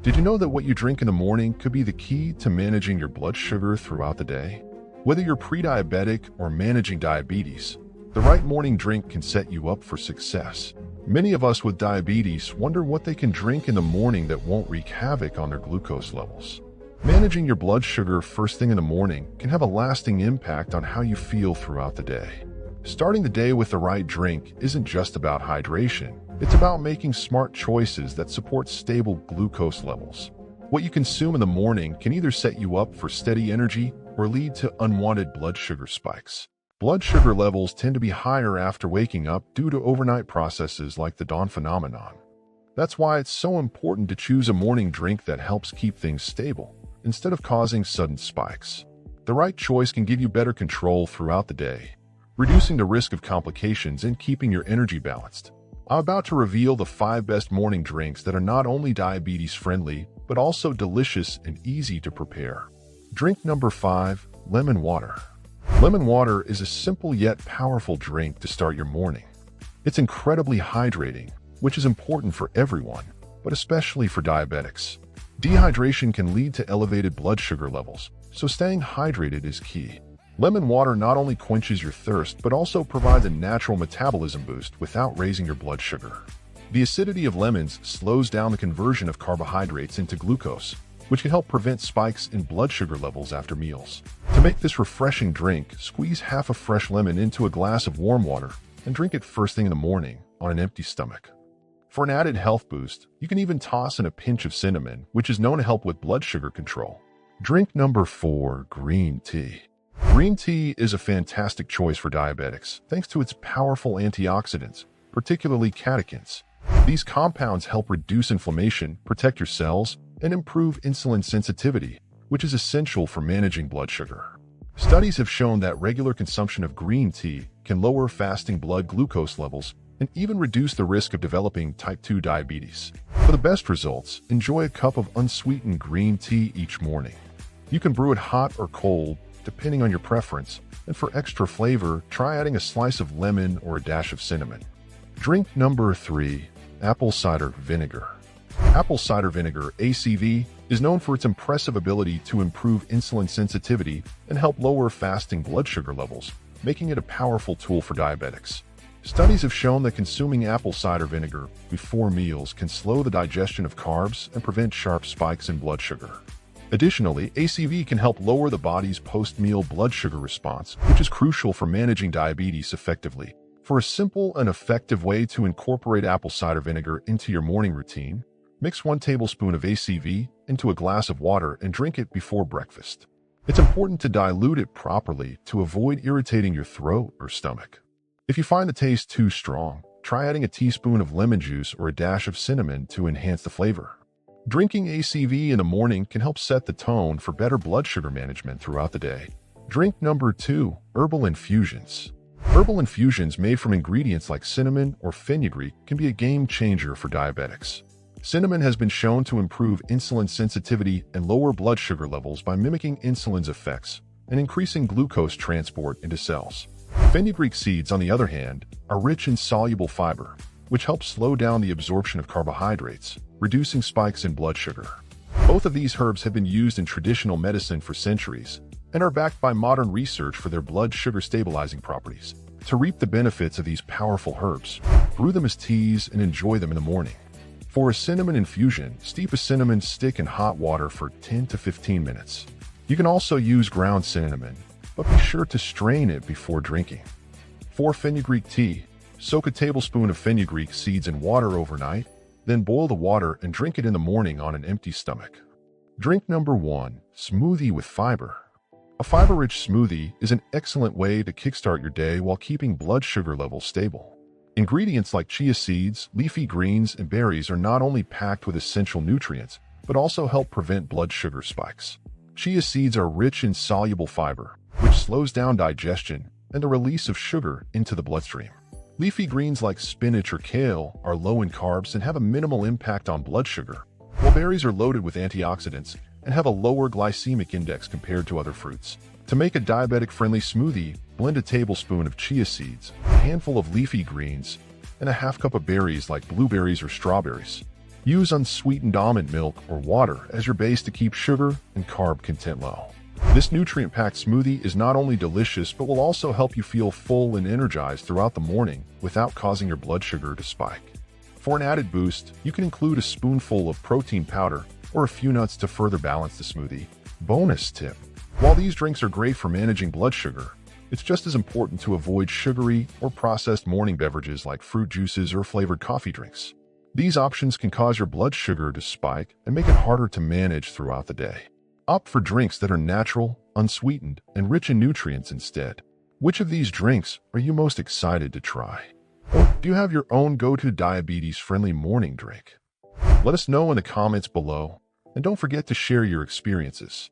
Did you know that what you drink in the morning could be the key to managing your blood sugar throughout the day? Whether you're pre-diabetic or managing diabetes, the right morning drink can set you up for success. Many of us with diabetes wonder what they can drink in the morning that won't wreak havoc on their glucose levels. Managing your blood sugar first thing in the morning can have a lasting impact on how you feel throughout the day. Starting the day with the right drink isn't just about hydration. It's about making smart choices that support stable glucose levels. What you consume in the morning can either set you up for steady energy or lead to unwanted blood sugar spikes. Blood sugar levels tend to be higher after waking up due to overnight processes like the dawn phenomenon. That's why it's so important to choose a morning drink that helps keep things stable, instead of causing sudden spikes. The right choice can give you better control throughout the day, reducing the risk of complications and keeping your energy balanced. I'm about to reveal the 5 best morning drinks that are not only diabetes-friendly, but also delicious and easy to prepare. Drink number 5, lemon water. Lemon water is a simple yet powerful drink to start your morning. It's incredibly hydrating, which is important for everyone, but especially for diabetics. Dehydration can lead to elevated blood sugar levels, so staying hydrated is key. Lemon water not only quenches your thirst, but also provides a natural metabolism boost without raising your blood sugar. The acidity of lemons slows down the conversion of carbohydrates into glucose, which can help prevent spikes in blood sugar levels after meals. To make this refreshing drink, squeeze half a fresh lemon into a glass of warm water and drink it first thing in the morning on an empty stomach. For an added health boost, you can even toss in a pinch of cinnamon, which is known to help with blood sugar control. Drink number 4, green tea. Green tea is a fantastic choice for diabetics, thanks to its powerful antioxidants, particularly catechins. These compounds help reduce inflammation, protect your cells, and improve insulin sensitivity, which is essential for managing blood sugar. Studies have shown that regular consumption of green tea can lower fasting blood glucose levels and even reduce the risk of developing type 2 diabetes. For the best results, enjoy a cup of unsweetened green tea each morning. You can brew it hot or cold, depending on your preference, and for extra flavor, try adding a slice of lemon or a dash of cinnamon. Drink number 3, apple cider vinegar. Apple cider vinegar, ACV, is known for its impressive ability to improve insulin sensitivity and help lower fasting blood sugar levels, making it a powerful tool for diabetics. Studies have shown that consuming apple cider vinegar before meals can slow the digestion of carbs and prevent sharp spikes in blood sugar. Additionally, ACV can help lower the body's post-meal blood sugar response, which is crucial for managing diabetes effectively. For a simple and effective way to incorporate apple cider vinegar into your morning routine, mix 1 tablespoon of ACV into a glass of water and drink it before breakfast. It's important to dilute it properly to avoid irritating your throat or stomach. If you find the taste too strong, try adding a teaspoon of lemon juice or a dash of cinnamon to enhance the flavor. Drinking ACV in the morning can help set the tone for better blood sugar management throughout the day. Drink number 2, herbal infusions. Herbal infusions made from ingredients like cinnamon or fenugreek can be a game changer for diabetics. Cinnamon has been shown to improve insulin sensitivity and lower blood sugar levels by mimicking insulin's effects and increasing glucose transport into cells. Fenugreek seeds, on the other hand, are rich in soluble fiber, which helps slow down the absorption of carbohydrates, reducing spikes in blood sugar. Both of these herbs have been used in traditional medicine for centuries and are backed by modern research for their blood sugar stabilizing properties. To reap the benefits of these powerful herbs, brew them as teas and enjoy them in the morning. For a cinnamon infusion, steep a cinnamon stick in hot water for 10 to 15 minutes. You can also use ground cinnamon, but be sure to strain it before drinking. For fenugreek tea, soak a tablespoon of fenugreek seeds in water overnight, then boil the water and drink it in the morning on an empty stomach. Drink number 1, smoothie with fiber. A fiber-rich smoothie is an excellent way to kickstart your day while keeping blood sugar levels stable. Ingredients like chia seeds, leafy greens, and berries are not only packed with essential nutrients, but also help prevent blood sugar spikes. Chia seeds are rich in soluble fiber, which slows down digestion and the release of sugar into the bloodstream. Leafy greens like spinach or kale are low in carbs and have a minimal impact on blood sugar, while berries are loaded with antioxidants and have a lower glycemic index compared to other fruits. To make a diabetic-friendly smoothie, blend a tablespoon of chia seeds, a handful of leafy greens, and a half cup of berries like blueberries or strawberries. Use unsweetened almond milk or water as your base to keep sugar and carb content low. This nutrient-packed smoothie is not only delicious but will also help you feel full and energized throughout the morning without causing your blood sugar to spike. For an added boost, you can include a spoonful of protein powder or a few nuts to further balance the smoothie. Bonus tip: while these drinks are great for managing blood sugar, it's just as important to avoid sugary or processed morning beverages like fruit juices or flavored coffee drinks. These options can cause your blood sugar to spike and make it harder to manage throughout the day. Opt for drinks that are natural, unsweetened, and rich in nutrients instead. Which of these drinks are you most excited to try? Or do you have your own go-to diabetes-friendly morning drink? Let us know in the comments below, and don't forget to share your experiences.